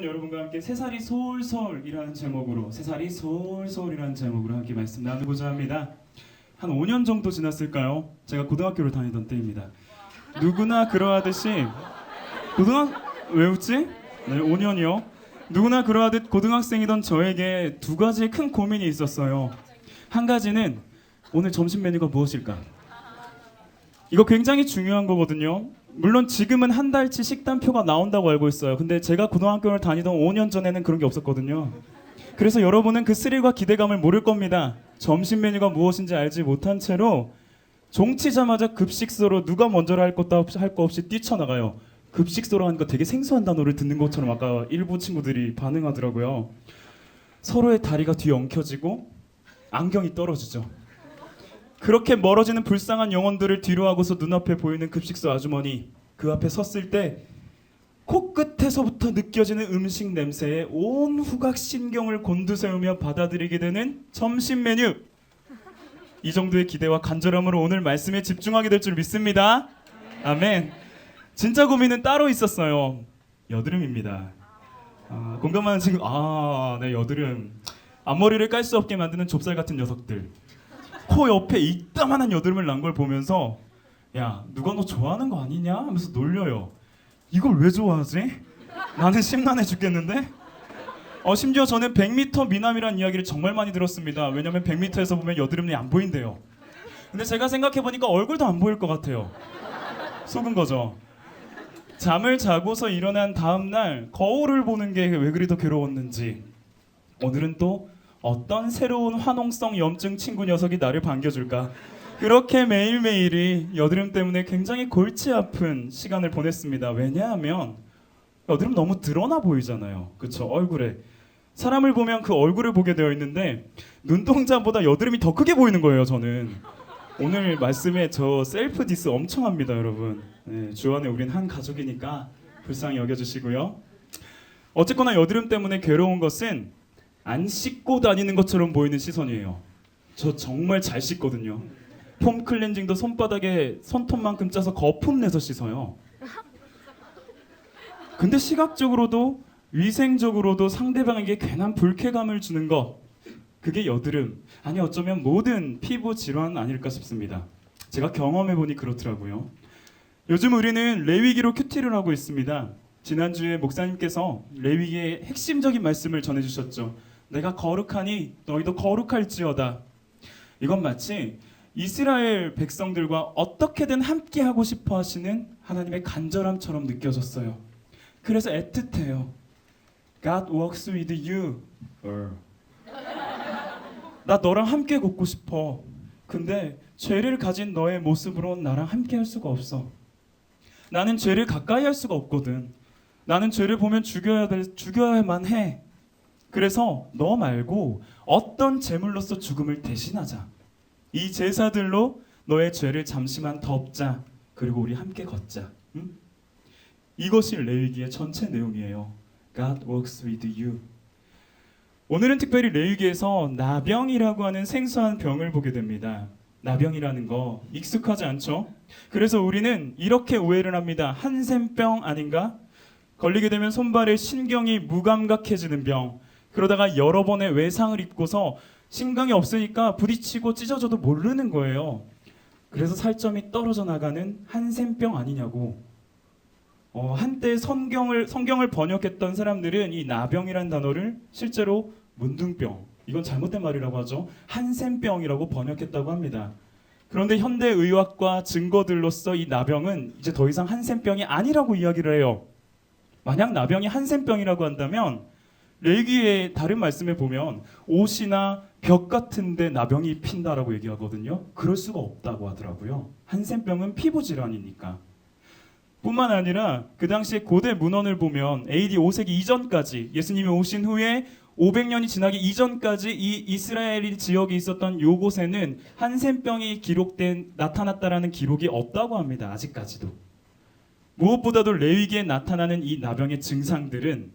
여러분과 함께 새살이 솔솔이라는 제목으로 함께 말씀 나누고자 합니다. 한 5년 정도 지났을까요? 제가 고등학교를 다니던 때입니다. 누구나 그러하듯이 왜 웃지? 네, 5년이요. 누구나 그러하듯 고등학생이던 저에게 두 가지 큰 고민이 있었어요. 한 가지는 오늘 점심 메뉴가 무엇일까? 이거 굉장히 중요한 거거든요. 물론 지금은 한 달치 식단표가 나온다고 알고 있어요. 근데 제가 고등학교를 다니던 5년 전에는 그런 게 없었거든요. 그래서 여러분은 그 스릴과 기대감을 모를 겁니다. 점심 메뉴가 무엇인지 알지 못한 채로 종치자마자 급식소로 누가 먼저라 할 거 없이 뛰쳐나가요. 급식소로 하니까 되게 생소한 단어를 듣는 것처럼 아까 일부 친구들이 반응하더라고요. 서로의 다리가 뒤에 엉켜지고 안경이 떨어지죠. 그렇게 멀어지는 불쌍한 영혼들을 뒤로 하고서 눈앞에 보이는 급식소 아주머니, 그 앞에 섰을 때 코끝에서부터 느껴지는 음식 냄새에 온 후각신경을 곤두세우며 받아들이게 되는 점심 메뉴. 이 정도의 기대와 간절함으로 오늘 말씀에 집중하게 될 줄 믿습니다. 아멘. 진짜 고민은 따로 있었어요. 여드름입니다. 공감하는 친구, 네, 여드름. 앞머리를 깔 수 없게 만드는 좁쌀 같은 녀석들. 코 옆에 이따만한 여드름을 난 걸 보면서 야, 누가 너 좋아하는 거 아니냐? 하면서 놀려요. 이걸 왜 좋아하지? 나는 심란해 죽겠는데? 심지어 저는 100m 미남이라는 이야기를 정말 많이 들었습니다. 왜냐면 100m에서 보면 여드름이 안 보인대요. 근데 제가 생각해보니까 얼굴도 안 보일 것 같아요. 속은 거죠. 잠을 자고서 일어난 다음날 거울을 보는 게 왜 그리 더 괴로웠는지, 오늘은 또 어떤 새로운 화농성 염증 친구 녀석이 나를 반겨줄까, 그렇게 매일매일이 여드름 때문에 굉장히 골치 아픈 시간을 보냈습니다. 왜냐하면 여드름 너무 드러나 보이잖아요. 그쵸? 얼굴에 사람을 보면 그 얼굴을 보게 되어 있는데 눈동자보다 여드름이 더 크게 보이는 거예요. 저는 오늘 말씀에 저 셀프 디스 엄청 합니다, 여러분. 네, 주 안에 우린 한 가족이니까 불쌍히 여겨주시고요. 어쨌거나 여드름 때문에 괴로운 것은 안 씻고 다니는 것처럼 보이는 시선이에요. 저 정말 잘 씻거든요. 폼 클렌징도 손바닥에 손톱만큼 짜서 거품 내서 씻어요. 근데 시각적으로도 위생적으로도 상대방에게 괜한 불쾌감을 주는 것, 그게 여드름, 아니 어쩌면 모든 피부 질환 아닐까 싶습니다. 제가 경험해보니 그렇더라고요. 요즘 우리는 레위기로 큐티를 하고 있습니다. 지난주에 목사님께서 레위기의 핵심적인 말씀을 전해주셨죠. 내가 거룩하니 너희도 거룩할지어다. 이건 마치 이스라엘 백성들과 어떻게든 함께하고 싶어 하시는 하나님의 간절함처럼 느껴졌어요. 그래서 애틋해요. God works with you. 나 너랑 함께 걷고 싶어. 근데 죄를 가진 너의 모습으로 나랑 함께 할 수가 없어. 나는 죄를 가까이 할 수가 없거든. 나는 죄를 보면 죽여야만 해. 그래서 너 말고 어떤 제물로서 죽음을 대신하자. 이 제사들로 너의 죄를 잠시만 덮자. 그리고 우리 함께 걷자. 응? 이것이 레위기의 전체 내용이에요. God works with you. 오늘은 특별히 레위기에서 나병이라고 하는 생소한 병을 보게 됩니다. 나병이라는 거 익숙하지 않죠? 그래서 우리는 이렇게 오해를 합니다. 한센병 아닌가? 걸리게 되면 손발에 신경이 무감각해지는 병. 그러다가 여러 번의 외상을 입고서 신경이 없으니까 부딪히고 찢어져도 모르는 거예요. 그래서 살점이 떨어져 나가는 한센병 아니냐고. 한때 성경을 번역했던 사람들은 이 나병이라는 단어를 실제로 문둥병, 이건 잘못된 말이라고 하죠. 한센병이라고 번역했다고 합니다. 그런데 현대 의학과 증거들로서 이 나병은 이제 더 이상 한센병이 아니라고 이야기를 해요. 만약 나병이 한센병이라고 한다면 레위기의 다른 말씀에 보면 옷이나 벽 같은데 나병이 핀다라고 얘기하거든요. 그럴 수가 없다고 하더라고요. 한센병은 피부 질환이니까. 뿐만 아니라 그 당시에 고대 문헌을 보면 AD 5세기 이전까지, 예수님이 오신 후에 500년이 지나기 이전까지 이 이스라엘 지역에 있었던 요곳에는 한센병이 나타났다라는 기록이 없다고 합니다. 아직까지도. 무엇보다도 레위기에 나타나는 이 나병의 증상들은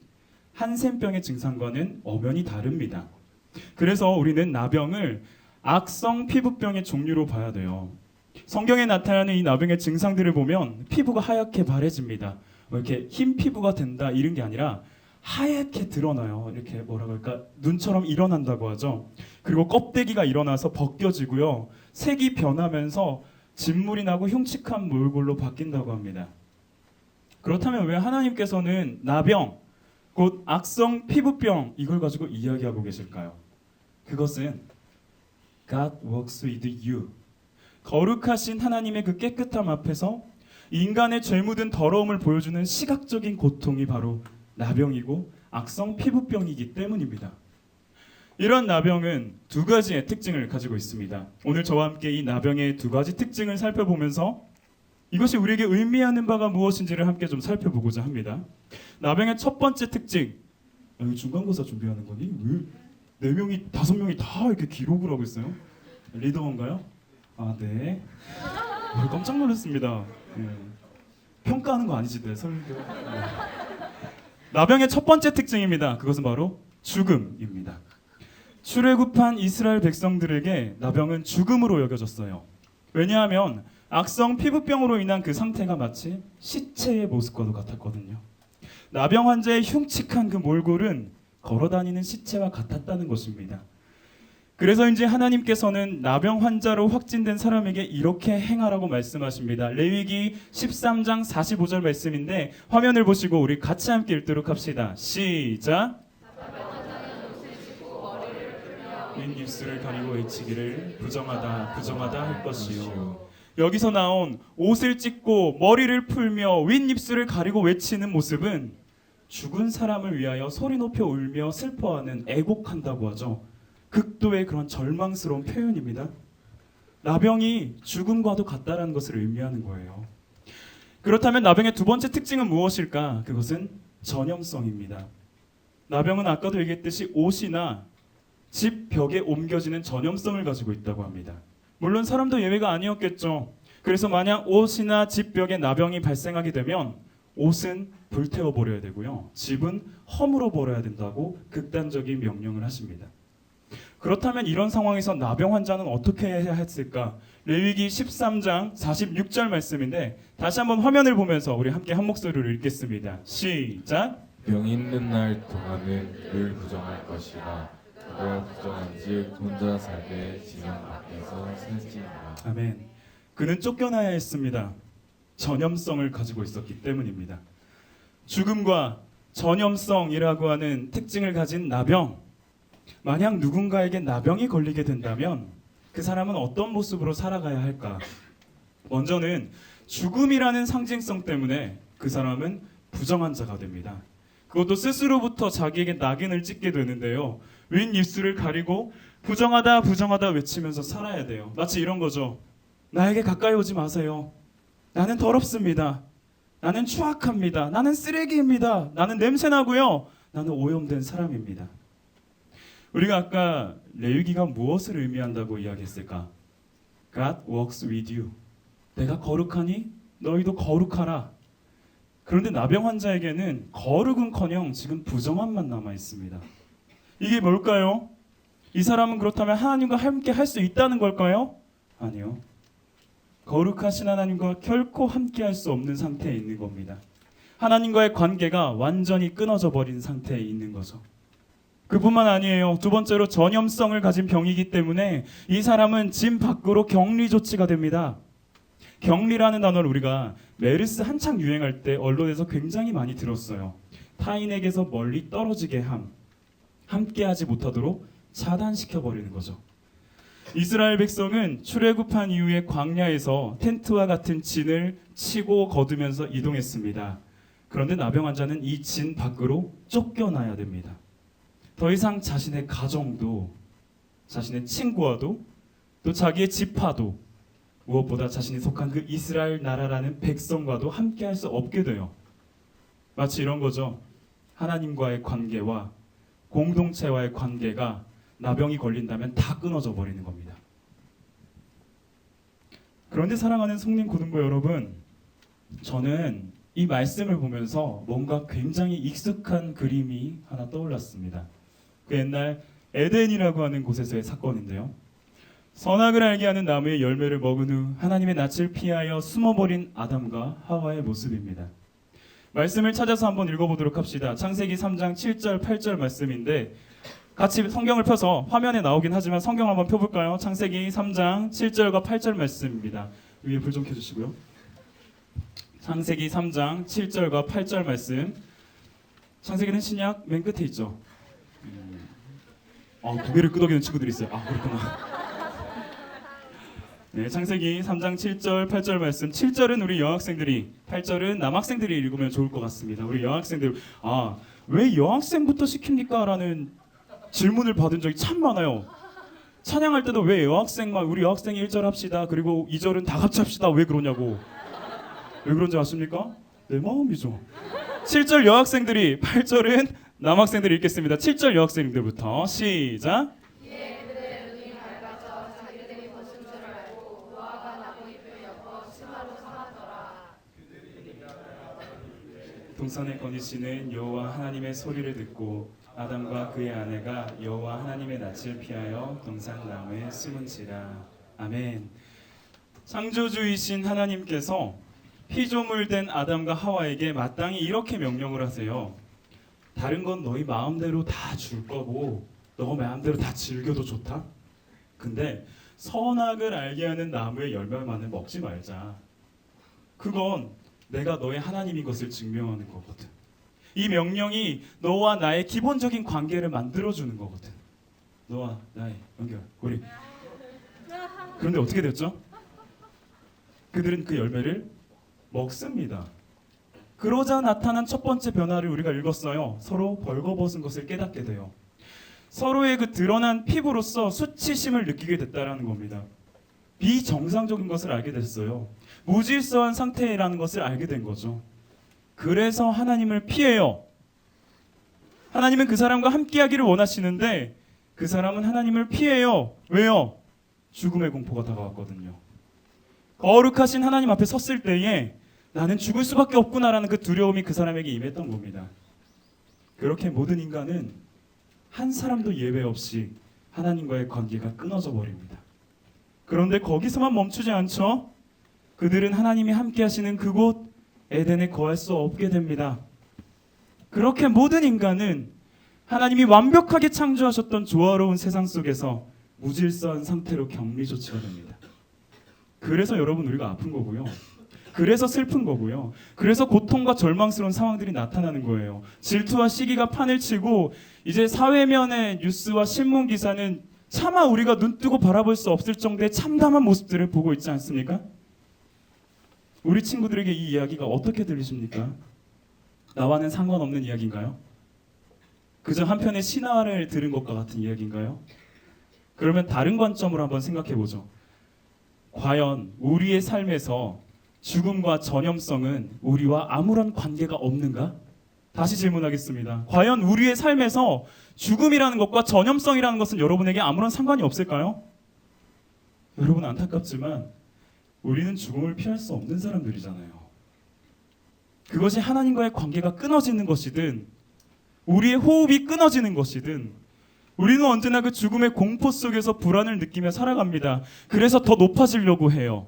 한센병의 증상과는 엄연히 다릅니다. 그래서 우리는 나병을 악성 피부병의 종류로 봐야 돼요. 성경에 나타나는 이 나병의 증상들을 보면 피부가 하얗게 바래집니다. 이렇게 흰 피부가 된다 이런 게 아니라 하얗게 드러나요. 이렇게 뭐라고 할까? 눈처럼 일어난다고 하죠. 그리고 껍데기가 일어나서 벗겨지고요. 색이 변하면서 진물이 나고 흉측한 몰골로 바뀐다고 합니다. 그렇다면 왜 하나님께서는 나병, 곧 악성 피부병 이걸 가지고 이야기하고 계실까요? 그것은 God works with you. 거룩하신 하나님의 그 깨끗함 앞에서 인간의 죄 묻은 더러움을 보여주는 시각적인 고통이 바로 나병이고 악성 피부병이기 때문입니다. 이런 나병은 두 가지의 특징을 가지고 있습니다. 오늘 저와 함께 이 나병의 두 가지 특징을 살펴보면서 이것이 우리에게 의미하는 바가 무엇인지를 함께 좀 살펴보고자 합니다. 나병의 첫 번째 특징. 여기 중간고사 준비하는 거니? 왜 4명이 5명이 다 이렇게 기록을 하고 있어요? 리더인가요? 아, 네. 깜짝 놀랐습니다. 네. 평가하는 거 아니지, 네, 설교. 네. 나병의 첫 번째 특징입니다. 그것은 바로 죽음입니다. 출애굽한 이스라엘 백성들에게 나병은 죽음으로 여겨졌어요. 왜냐하면 악성 피부병으로 인한 그 상태가 마치 시체의 모습과도 같았거든요. 나병 환자의 흉측한 그 몰골은 걸어다니는 시체와 같았다는 것입니다. 그래서 이제 하나님께서는 나병 환자로 확진된 사람에게 이렇게 행하라고 말씀하십니다. 레위기 13장 45절 말씀인데 화면을 보시고 우리 같이 함께 읽도록 합시다. 시작. 윗입술을 가리고 외치기를 부정하다 부정하다 할 것이요. 여기서 나온 옷을 찢고 머리를 풀며 윗입술을 가리고 외치는 모습은 죽은 사람을 위하여 소리 높여 울며 슬퍼하는 애곡한다고 하죠. 극도의 그런 절망스러운 표현입니다. 나병이 죽음과도 같다라는 것을 의미하는 거예요. 그렇다면 나병의 두 번째 특징은 무엇일까? 그것은 전염성입니다. 나병은 아까도 얘기했듯이 옷이나 집 벽에 옮겨지는 전염성을 가지고 있다고 합니다. 물론 사람도 예외가 아니었겠죠. 그래서 만약 옷이나 집 벽에 나병이 발생하게 되면 옷은 불태워 버려야 되고요. 집은 허물어 버려야 된다고 극단적인 명령을 하십니다. 그렇다면 이런 상황에서 나병 환자는 어떻게 해야 했을까? 레위기 13장 46절 말씀인데 다시 한번 화면을 보면서 우리 함께 한 목소리로 읽겠습니다. 시작. 병 있는 날 동안은 늘 부정할 것이라 그가 부정한즉 혼자 살되 진영 밖에서 살지니라. 아멘. 그는 쫓겨나야 했습니다. 전염성을 가지고 있었기 때문입니다. 죽음과 전염성이라고 하는 특징을 가진 나병. 만약 누군가에게 나병이 걸리게 된다면 그 사람은 어떤 모습으로 살아가야 할까? 먼저는 죽음이라는 상징성 때문에 그 사람은 부정한 자가 됩니다. 그것도 스스로부터 자기에게 낙인을 찍게 되는데요. 윗입술을 가리고 부정하다 부정하다 외치면서 살아야 돼요. 마치 이런 거죠. 나에게 가까이 오지 마세요. 나는 더럽습니다. 나는 추악합니다. 나는 쓰레기입니다. 나는 냄새나고요. 나는 오염된 사람입니다. 우리가 아까 레위기가 무엇을 의미한다고 이야기했을까? God works with you. 내가 거룩하니 너희도 거룩하라. 그런데 나병 환자에게는 거룩은커녕 지금 부정함만 남아 있습니다. 이게 뭘까요? 이 사람은 그렇다면 하나님과 함께 할 수 있다는 걸까요? 아니요. 거룩하신 하나님과 결코 함께 할 수 없는 상태에 있는 겁니다. 하나님과의 관계가 완전히 끊어져 버린 상태에 있는 거죠. 그뿐만 아니에요. 두 번째로 전염성을 가진 병이기 때문에 이 사람은 집 밖으로 격리 조치가 됩니다. 격리라는 단어를 우리가 메르스 한창 유행할 때 언론에서 굉장히 많이 들었어요. 타인에게서 멀리 떨어지게 함, 함께하지 못하도록 차단시켜 버리는 거죠. 이스라엘 백성은 출애굽한 이후에 광야에서 텐트와 같은 진을 치고 거두면서 이동했습니다. 그런데 나병 환자는 이 진 밖으로 쫓겨나야 됩니다. 더 이상 자신의 가정도, 자신의 친구와도, 또 자기의 지파도, 무엇보다 자신이 속한 그 이스라엘 나라라는 백성과도 함께 할 수 없게 돼요. 마치 이런 거죠. 하나님과의 관계와 공동체와의 관계가 나병이 걸린다면 다 끊어져 버리는 겁니다. 그런데 사랑하는 성림 고등부 여러분, 저는 이 말씀을 보면서 뭔가 굉장히 익숙한 그림이 하나 떠올랐습니다. 그 옛날 에덴이라고 하는 곳에서의 사건인데요. 선악을 알게 하는 나무의 열매를 먹은 후 하나님의 낯을 피하여 숨어버린 아담과 하와의 모습입니다. 말씀을 찾아서 한번 읽어보도록 합시다. 창세기 3장 7절 8절 말씀인데 같이 성경을 펴서 화면에 나오긴 하지만 성경 한번 펴볼까요? 창세기 3장 7절과 8절 말씀입니다. 위에 불 좀 켜주시고요. 창세기 3장 7절과 8절 말씀. 창세기는 신약 맨 끝에 있죠. 고개를 끄덕이는 친구들이 있어요. 그렇구나. 네, 창세기 3장 7절 8절 말씀. 7절은 우리 여학생들이, 8절은 남학생들이 읽으면 좋을 것 같습니다. 우리 여학생들, 왜 여학생부터 시킵니까? 라는 질문을 받은 적이 참 많아요. 찬양할 때도 왜 여학생만, 우리 여학생이 1절 합시다. 그리고 2절은 다 같이 합시다. 왜 그러냐고. 왜 그런지 아십니까? 내 마음이죠. 7절 여학생들이, 8절은 남학생들이 읽겠습니다. 7절 여학생들부터 시작. 동산에 거니시는 여호와 하나님의 소리를 듣고 아담과 그의 아내가 여호와 하나님의 낯을 피하여 동산 나무에 숨은지라. 아멘. 창조주이신 하나님께서 피조물된 아담과 하와에게 마땅히 이렇게 명령을 하세요. 다른 건 너희 마음대로 다 줄 거고 너 마음대로 다 즐겨도 좋다. 근데 선악을 알게 하는 나무의 열매만은 먹지 말자. 그건 내가 너의 하나님인 것을 증명하는 거거든. 이 명령이 너와 나의 기본적인 관계를 만들어주는 거거든. 너와 나의 연결, 우리. 그런데 어떻게 됐죠? 그들은 그 열매를 먹습니다. 그러자 나타난 첫 번째 변화를 우리가 읽었어요. 서로 벌거벗은 것을 깨닫게 돼요. 서로의 그 드러난 피부로서 수치심을 느끼게 됐다라는 겁니다. 비정상적인 것을 알게 됐어요. 무질서한 상태라는 것을 알게 된 거죠. 그래서 하나님을 피해요. 하나님은 그 사람과 함께하기를 원하시는데 그 사람은 하나님을 피해요. 왜요? 죽음의 공포가 다가왔거든요. 거룩하신 하나님 앞에 섰을 때에 나는 죽을 수밖에 없구나라는 그 두려움이 그 사람에게 임했던 겁니다. 그렇게 모든 인간은 한 사람도 예외 없이 하나님과의 관계가 끊어져 버립니다. 그런데 거기서만 멈추지 않죠. 그들은 하나님이 함께 하시는 그곳 에덴에 거할 수 없게 됩니다. 그렇게 모든 인간은 하나님이 완벽하게 창조하셨던 조화로운 세상 속에서 무질서한 상태로 격리조치가 됩니다. 그래서 여러분 우리가 아픈 거고요. 그래서 슬픈 거고요. 그래서 고통과 절망스러운 상황들이 나타나는 거예요. 질투와 시기가 판을 치고 이제 사회면의 뉴스와 신문 기사는 차마 우리가 눈뜨고 바라볼 수 없을 정도의 참담한 모습들을 보고 있지 않습니까? 우리 친구들에게 이 이야기가 어떻게 들리십니까? 나와는 상관없는 이야기인가요? 그저 한편의 신화를 들은 것과 같은 이야기인가요? 그러면 다른 관점으로 한번 생각해 보죠. 과연 우리의 삶에서 죽음과 전염성은 우리와 아무런 관계가 없는가? 다시 질문하겠습니다. 과연 우리의 삶에서 죽음이라는 것과 전염성이라는 것은 여러분에게 아무런 상관이 없을까요? 여러분 안타깝지만 우리는 죽음을 피할 수 없는 사람들이잖아요. 그것이 하나님과의 관계가 끊어지는 것이든 우리의 호흡이 끊어지는 것이든 우리는 언제나 그 죽음의 공포 속에서 불안을 느끼며 살아갑니다. 그래서 더 높아지려고 해요.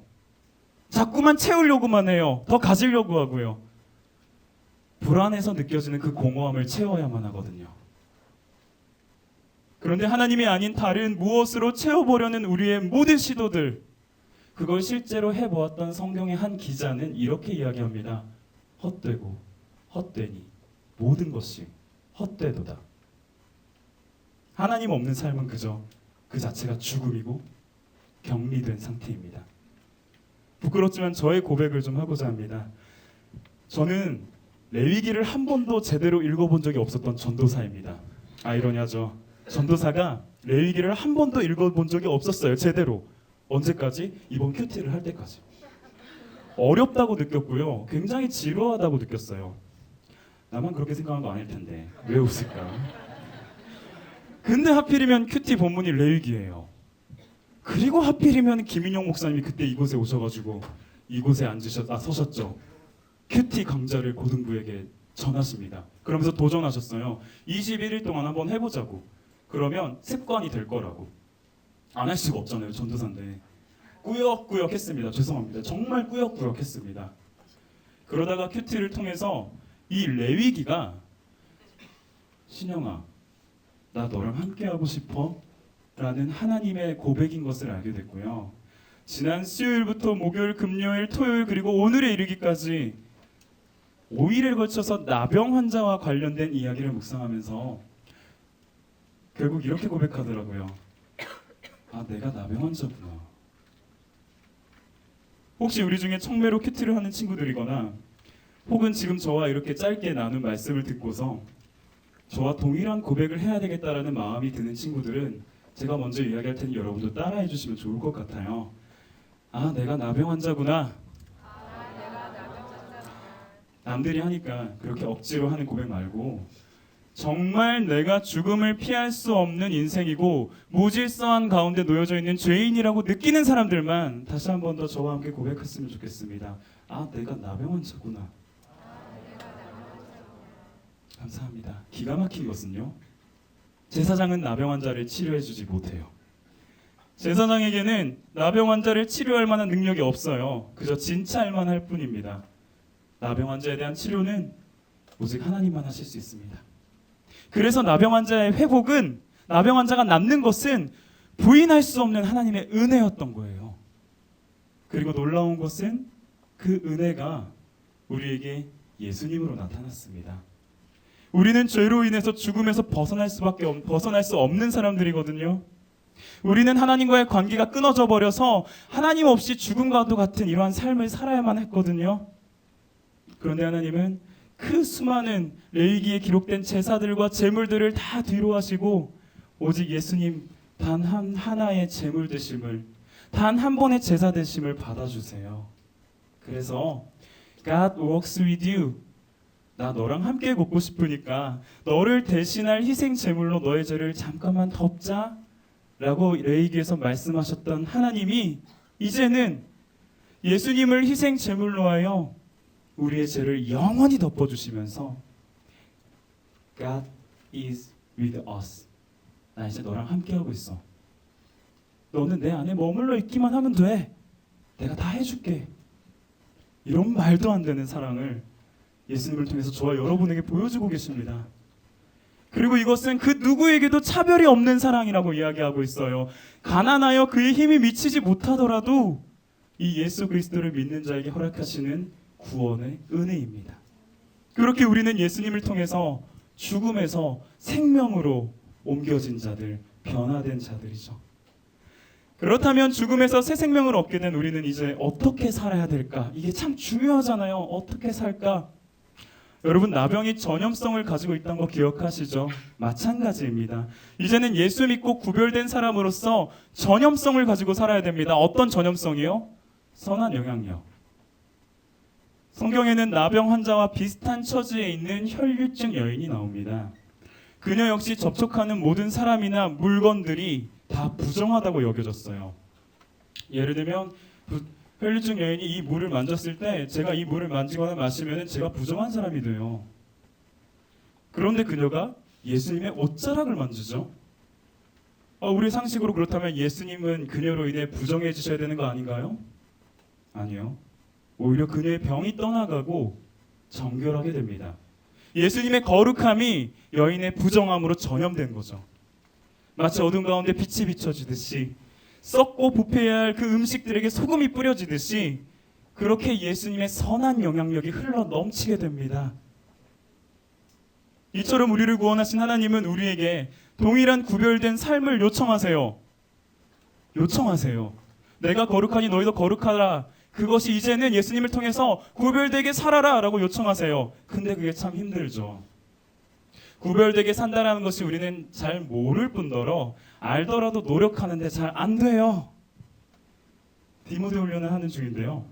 자꾸만 채우려고만 해요. 더 가지려고 하고요. 불안해서 느껴지는 그 공허함을 채워야만 하거든요. 그런데 하나님이 아닌 다른 무엇으로 채워보려는 우리의 모든 시도들, 그걸 실제로 해보았던 성경의 한 기자는 이렇게 이야기합니다. 헛되고 헛되니 모든 것이 헛되도다. 하나님 없는 삶은 그저 그 자체가 죽음이고 격리된 상태입니다. 부끄럽지만 저의 고백을 좀 하고자 합니다. 저는 레위기를 한 번도 제대로 읽어본 적이 없었던 전도사입니다. 아이러니하죠. 전도사가 레위기를 한 번도 읽어본 적이 없었어요. 제대로. 언제까지? 이번 큐티를 할 때까지. 어렵다고 느꼈고요. 굉장히 지루하다고 느꼈어요. 나만 그렇게 생각한 거 아닐 텐데 왜 웃을까? 근데 하필이면 큐티 본문이 레위기예요. 그리고 하필이면 김인영 목사님이 그때 이곳에 오셔가지고 이곳에 서셨죠. 큐티 강좌를 고등부에게 전하십니다. 그러면서 도전하셨어요. 21일 동안 한번 해보자고. 그러면 습관이 될 거라고. 안 할 수가 없잖아요. 전도사인데. 꾸역꾸역 했습니다. 죄송합니다. 정말 꾸역꾸역 했습니다. 그러다가 큐티를 통해서 이 레위기가 신영아, 나 너랑 함께하고 싶어 라는 하나님의 고백인 것을 알게 됐고요. 지난 수요일부터 목요일, 금요일, 토요일 그리고 오늘에 이르기까지 5일에 걸쳐서 나병 환자와 관련된 이야기를 묵상하면서 결국 이렇게 고백하더라고요. 아, 내가 나병 환자구나. 혹시 우리 중에 청매로 큐티를 하는 친구들이거나 혹은 지금 저와 이렇게 짧게 나눈 말씀을 듣고서 저와 동일한 고백을 해야 되겠다라는 마음이 드는 친구들은 제가 먼저 이야기할 테니 여러분도 따라해 주시면 좋을 것 같아요. 아, 내가 나병 환자구나. 남들이 하니까 그렇게 억지로 하는 고백 말고 정말 내가 죽음을 피할 수 없는 인생이고 무질서한 가운데 놓여져 있는 죄인이라고 느끼는 사람들만 다시 한 번 더 저와 함께 고백했으면 좋겠습니다. 아, 내가 나병 환자구나. 감사합니다. 기가 막힌 것은요, 제사장은 나병 환자를 치료해 주지 못해요. 제사장에게는 나병 환자를 치료할 만한 능력이 없어요. 그저 진찰만 할 뿐입니다. 나병 환자에 대한 치료는 오직 하나님만 하실 수 있습니다. 그래서 나병 환자의 회복은, 나병 환자가 낫는 것은 부인할 수 없는 하나님의 은혜였던 거예요. 그리고 놀라운 것은 그 은혜가 우리에게 예수님으로 나타났습니다. 우리는 죄로 인해서 죽음에서 벗어날 수 없는 사람들이거든요. 우리는 하나님과의 관계가 끊어져 버려서 하나님 없이 죽음과도 같은 이러한 삶을 살아야만 했거든요. 그런데 하나님은 그 수많은 레위기에 기록된 제사들과 제물들을 다 뒤로 하시고 오직 예수님 단 하나의 제물 되심을, 단 한 번의 제사 되심을 받아주세요. 그래서 God walks with you. 나 너랑 함께 걷고 싶으니까 너를 대신할 희생 제물로 너의 죄를 잠깐만 덮자 라고 레위기에서 말씀하셨던 하나님이 이제는 예수님을 희생 제물로 하여 우리의 죄를 영원히 덮어주시면서 God is with us. 나 이제 너랑 함께하고 있어. 너는 내 안에 머물러 있기만 하면 돼. 내가 다 해줄게. 이런 말도 안 되는 사랑을 예수님을 통해서 저와 여러분에게 보여주고 계십니다. 그리고 이것은 그 누구에게도 차별이 없는 사랑이라고 이야기하고 있어요. 가난하여 그의 힘이 미치지 못하더라도 이 예수 그리스도를 믿는 자에게 허락하시는 구원의 은혜입니다. 그렇게 우리는 예수님을 통해서 죽음에서 생명으로 옮겨진 자들, 변화된 자들이죠. 그렇다면 죽음에서 새 생명을 얻게 된 우리는 이제 어떻게 살아야 될까? 이게 참 중요하잖아요. 어떻게 살까? 여러분, 나병이 전염성을 가지고 있다는 거 기억하시죠? 마찬가지입니다. 이제는 예수 믿고 구별된 사람으로서 전염성을 가지고 살아야 됩니다. 어떤 전염성이요? 선한 영향력. 성경에는 나병 환자와 비슷한 처지에 있는 혈류증 여인이 나옵니다. 그녀 역시 접촉하는 모든 사람이나 물건들이 다 부정하다고 여겨졌어요. 예를 들면 혈류증 여인이 이 물을 만졌을 때 제가 이 물을 만지거나 마시면 제가 부정한 사람이 돼요. 그런데 그녀가 예수님의 옷자락을 만지죠. 우리 상식으로 그렇다면 예수님은 그녀로 인해 부정해지셔야 되는 거 아닌가요? 아니요. 오히려 그녀의 병이 떠나가고 정결하게 됩니다. 예수님의 거룩함이 여인의 부정함으로 전염된 거죠. 마치 어둠 가운데 빛이 비춰지듯이, 썩고 부패해야 할 그 음식들에게 소금이 뿌려지듯이 그렇게 예수님의 선한 영향력이 흘러 넘치게 됩니다. 이처럼 우리를 구원하신 하나님은 우리에게 동일한 구별된 삶을 요청하세요. 내가 거룩하니 너희도 거룩하라. 그것이 이제는 예수님을 통해서 구별되게 살아라 라고 요청하세요. 근데 그게 참 힘들죠. 구별되게 산다라는 것이 우리는 잘 모를 뿐더러 알더라도 노력하는데 잘 안 돼요. 디모데 훈련을 하는 중인데요.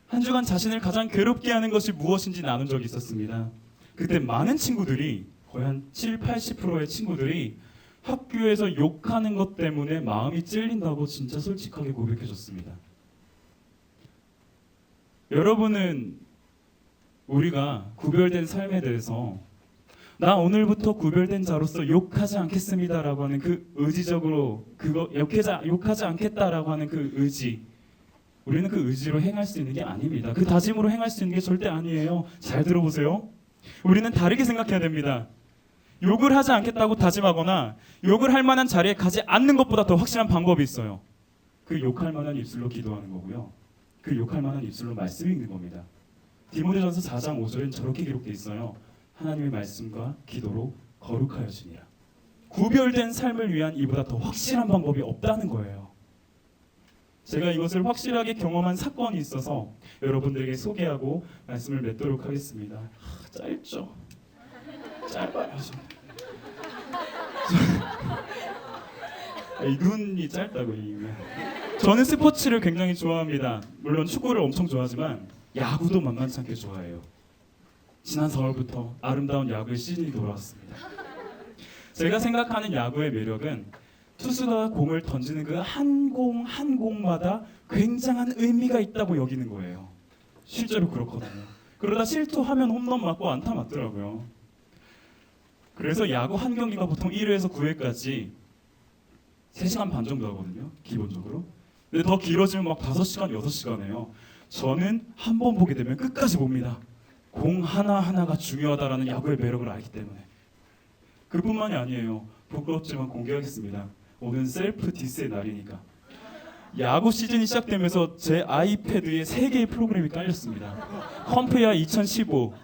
한 주간 자신을 가장 괴롭게 하는 것이 무엇인지 나눈 적이 있었습니다. 그때 많은 친구들이, 거의 한 70-80%의 친구들이 학교에서 욕하는 것 때문에 마음이 찔린다고 진짜 솔직하게 고백해 줬습니다. 여러분은 우리가 구별된 삶에 대해서 나 오늘부터 구별된 자로서 욕하지 않겠습니다라고 하는 그 의지적으로 욕하지 않겠다라고 하는 그 의지, 우리는 그 의지로 행할 수 있는 게 아닙니다. 그 다짐으로 행할 수 있는 게 절대 아니에요. 잘 들어보세요. 우리는 다르게 생각해야 됩니다. 욕을 하지 않겠다고 다짐하거나 욕을 할 만한 자리에 가지 않는 것보다 더 확실한 방법이 있어요. 그 욕할 만한 입술로 기도하는 거고요. 그 욕할 만한 입술로 말씀 읽는 겁니다. 디모데전서 4장 5절엔 저렇게 기록되어 있어요. 하나님의 말씀과 기도로 거룩하여지니라. 구별된 삶을 위한 이보다 더 확실한 방법이 없다는 거예요. 제가 이것을 확실하게 경험한 사건이 있어서 여러분들에게 소개하고 말씀을 맺도록 하겠습니다. 짧죠? 짧아요. 이 눈이 짧다고 이미. 저는 스포츠를 굉장히 좋아합니다. 물론 축구를 엄청 좋아하지만 야구도 만만치 않게 좋아해요. 지난 4월부터 아름다운 야구의 시즌이 돌아왔습니다. 제가 생각하는 야구의 매력은 투수가 공을 던지는 그 한 공 한 공마다 굉장한 의미가 있다고 여기는 거예요. 실제로 그렇거든요. 그러다 실투하면 홈런 맞고 안타 맞더라고요. 그래서 야구 한 경기가 보통 1회에서 9회까지 3시간 반 정도 하거든요. 기본적으로. 근데 더 길어지면 막 5시간, 6시간 해요. 저는 한 번 보게 되면 끝까지 봅니다. 공 하나하나가 중요하다라는 야구의 매력을 알기 때문에. 그뿐만이 아니에요. 부끄럽지만 공개하겠습니다. 오늘 셀프 디스의 날이니까. 야구 시즌이 시작되면서 제 아이패드에 3개의 프로그램이 깔렸습니다. 컴페어 2015,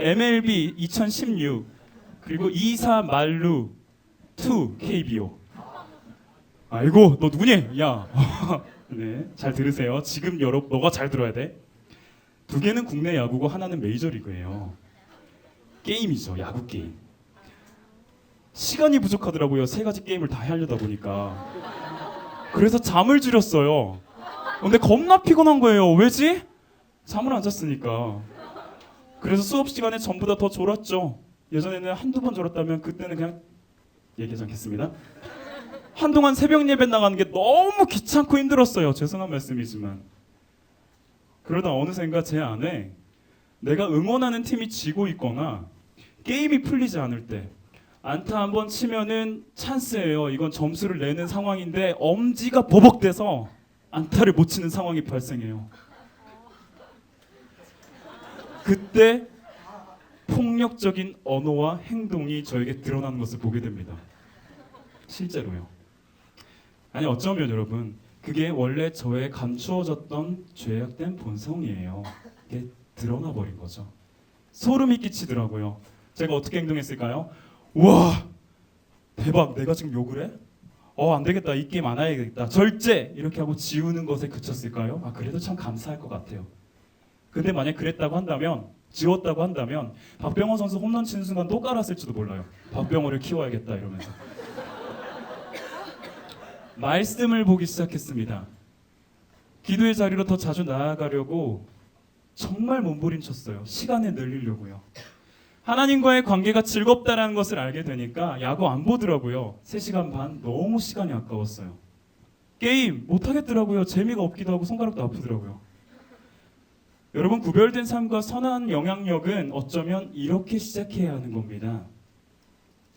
MLB 2016, 그리고 24 말루 2 KBO. 아이고 너 누구니? 야. 네, 잘 들으세요. 지금 너가 잘 들어야 돼. 2개는 국내 야구고 하나는 메이저리그예요. 게임이죠. 야구 게임. 시간이 부족하더라고요. 3가지 게임을 다 하려다 보니까. 그래서 잠을 줄였어요. 근데 겁나 피곤한 거예요. 왜지? 잠을 안 잤으니까. 그래서 수업 시간에 전보다 더 졸았죠. 예전에는 한두 번 졸았다면 그때는 그냥 얘기하지 않겠습니다. 한동안 새벽 예배 나가는 게 너무 귀찮고 힘들었어요. 죄송한 말씀이지만. 그러다 어느샌가 제 안에 내가 응원하는 팀이 지고 있거나 게임이 풀리지 않을 때 안타 한번 치면은 찬스예요. 이건 점수를 내는 상황인데 엄지가 버벅대서 안타를 못 치는 상황이 발생해요. 그때 폭력적인 언어와 행동이 저에게 드러나는 것을 보게 됩니다. 실제로요. 아니 어쩌면 여러분 그게 원래 저의 감추어졌던 죄악된 본성이에요. 그게 드러나 버린 거죠. 소름이 끼치더라고요. 제가 어떻게 행동했을까요? 와 대박 내가 지금 욕을 해? 안 되겠다 이 게임 안 해야겠다 절제 이렇게 하고 지우는 것에 그쳤을까요? 그래도 참 감사할 것 같아요. 근데 만약 그랬다고 한다면 지웠다고 한다면 박병호 선수 홈런 치는 순간 또 깔았을지도 몰라요. 박병호를 키워야겠다 이러면서. 말씀을 보기 시작했습니다. 기도의 자리로 더 자주 나아가려고 정말 몸부림쳤어요. 시간을 늘리려고요. 하나님과의 관계가 즐겁다라는 것을 알게 되니까 야구 안 보더라고요. 3시간 반 너무 시간이 아까웠어요. 게임 못하겠더라고요. 재미가 없기도 하고 손가락도 아프더라고요. 여러분 구별된 삶과 선한 영향력은 어쩌면 이렇게 시작해야 하는 겁니다.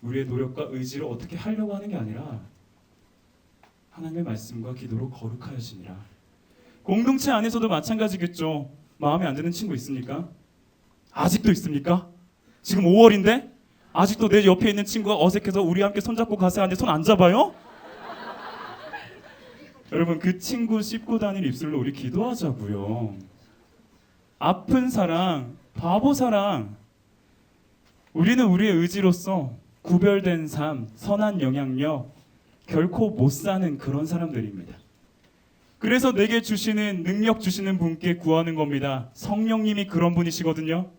우리의 노력과 의지로 어떻게 하려고 하는 게 아니라 하나님의 말씀과 기도로 거룩하여지니라. 공동체 안에서도 마찬가지겠죠. 마음에 안 드는 친구 있습니까? 아직도 있습니까? 지금 5월인데 아직도 내 옆에 있는 친구가 어색해서 우리 함께 손잡고 가세요 하는데 손 안 잡아요? 여러분 그 친구 씹고 다닐 입술로 우리 기도하자고요. 아픈 사랑, 바보 사랑. 우리는 우리의 의지로서 구별된 삶, 선한 영향력 결코 못 사는 그런 사람들입니다. 그래서 내게 주시는 능력 주시는 분께 구하는 겁니다. 성령님이 그런 분이시거든요.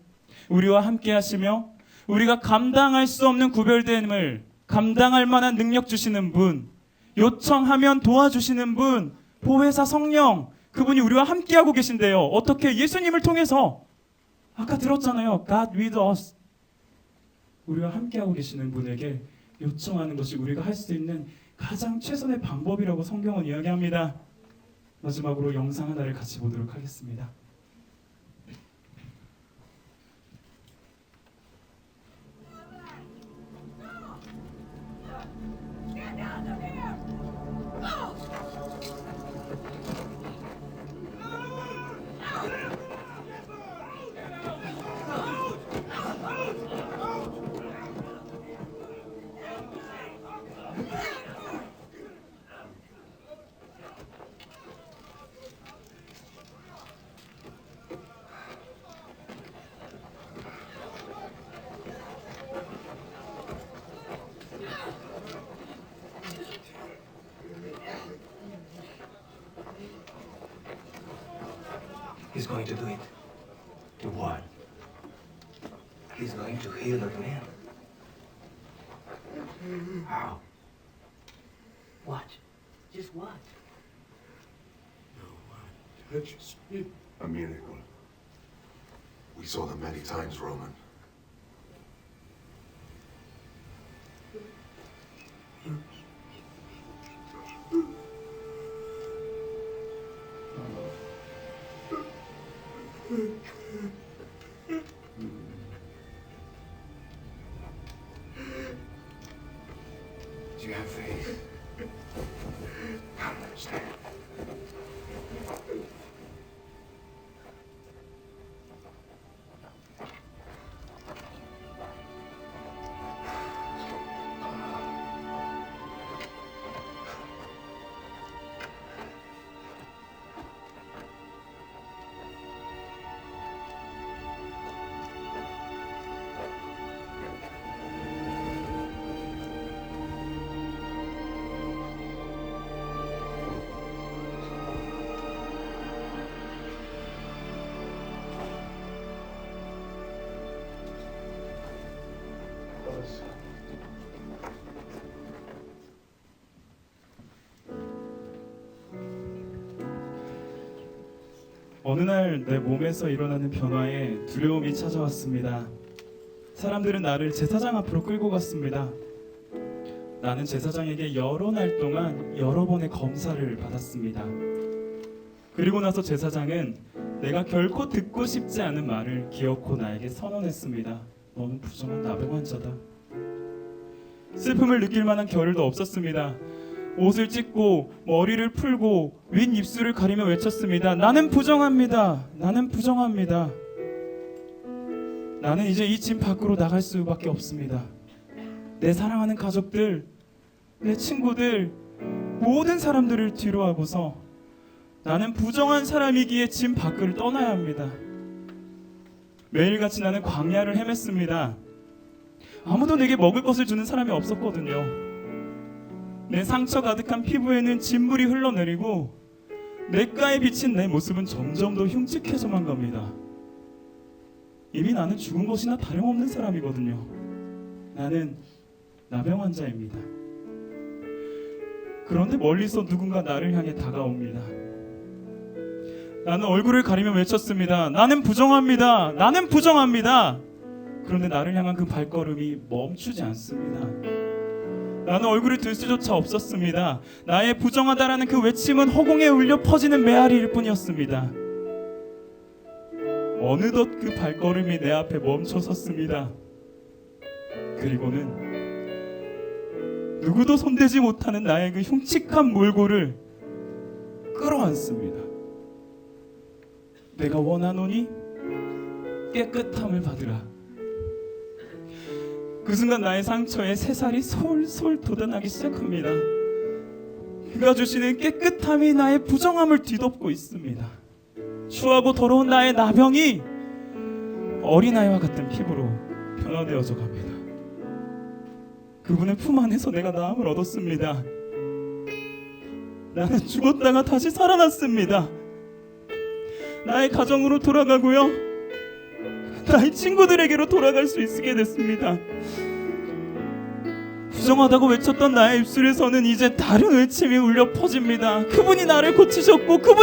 우리와 함께 하시며 우리가 감당할 수 없는 구별됨을 감당할 만한 능력 주시는 분, 요청하면 도와주시는 분, 보혜사 성령, 그분이 우리와 함께하고 계신데요. 어떻게? 예수님을 통해서. 아까 들었잖아요. God with us. 우리와 함께하고 계시는 분에게 요청하는 것이 우리가 할 수 있는 가장 최선의 방법이라고 성경은 이야기합니다. 마지막으로 영상 하나를 같이 보도록 하겠습니다. going to do it. Do what? He's going to heal again. How? Watch. Just watch. No one touches me. A miracle. We saw them many times, Roman. Do you have faith? Come, stand. 어느 날 내 몸에서 일어나는 변화에 두려움이 찾아왔습니다. 사람들은 나를 제사장 앞으로 끌고 갔습니다. 나는 제사장에게 여러 날 동안 여러 번의 검사를 받았습니다. 그리고 나서 제사장은 내가 결코 듣고 싶지 않은 말을 기어코 나에게 선언했습니다. 너는 부정한 나병 환자다. 슬픔을 느낄 만한 겨를도 없었습니다. 옷을 찢고 머리를 풀고 윗 입술을 가리며 외쳤습니다. 나는 부정합니다. 나는 부정합니다. 나는 이제 이 집 밖으로 나갈 수밖에 없습니다. 내 사랑하는 가족들, 내 친구들, 모든 사람들을 뒤로하고서 나는 부정한 사람이기에 집 밖을 떠나야 합니다. 매일같이 나는 광야를 헤맸습니다. 아무도 내게 먹을 것을 주는 사람이 없었거든요. 내 상처 가득한 피부에는 진물이 흘러내리고 냇가에 비친 내 모습은 점점 더 흉측해져만 갑니다. 이미 나는 죽은 것이나 다름없는 사람이거든요. 나는 나병 환자입니다. 그런데 멀리서 누군가 나를 향해 다가옵니다. 나는 얼굴을 가리며 외쳤습니다. 나는 부정합니다. 나는 부정합니다. 그런데 나를 향한 그 발걸음이 멈추지 않습니다. 나는 얼굴을 들 수조차 없었습니다. 나의 부정하다라는 그 외침은 허공에 울려 퍼지는 메아리일 뿐이었습니다. 어느덧 그 발걸음이 내 앞에 멈춰 섰습니다. 그리고는 누구도 손대지 못하는 나의 그 흉측한 몰골을 끌어안습니다. 내가 원하노니 깨끗함을 받으라. 그 순간 나의 상처에 새살이 솔솔 돋아나기 시작합니다. 그가 주시는 깨끗함이 나의 부정함을 뒤덮고 있습니다. 추하고 더러운 나의 나병이 어린아이와 같은 피부로 변화되어져 갑니다. 그분의 품 안에서 내가 나음을 얻었습니다. 나는 죽었다가 다시 살아났습니다. 나의 가정으로 돌아가고요, 나의 친구들에게로 돌아갈 수 있게 됐습니다. 부정하다고 외쳤던 나의 입술에서는 이제 다른 외침이 울려 퍼집니다. 그분이 나를 고치셨고 그분이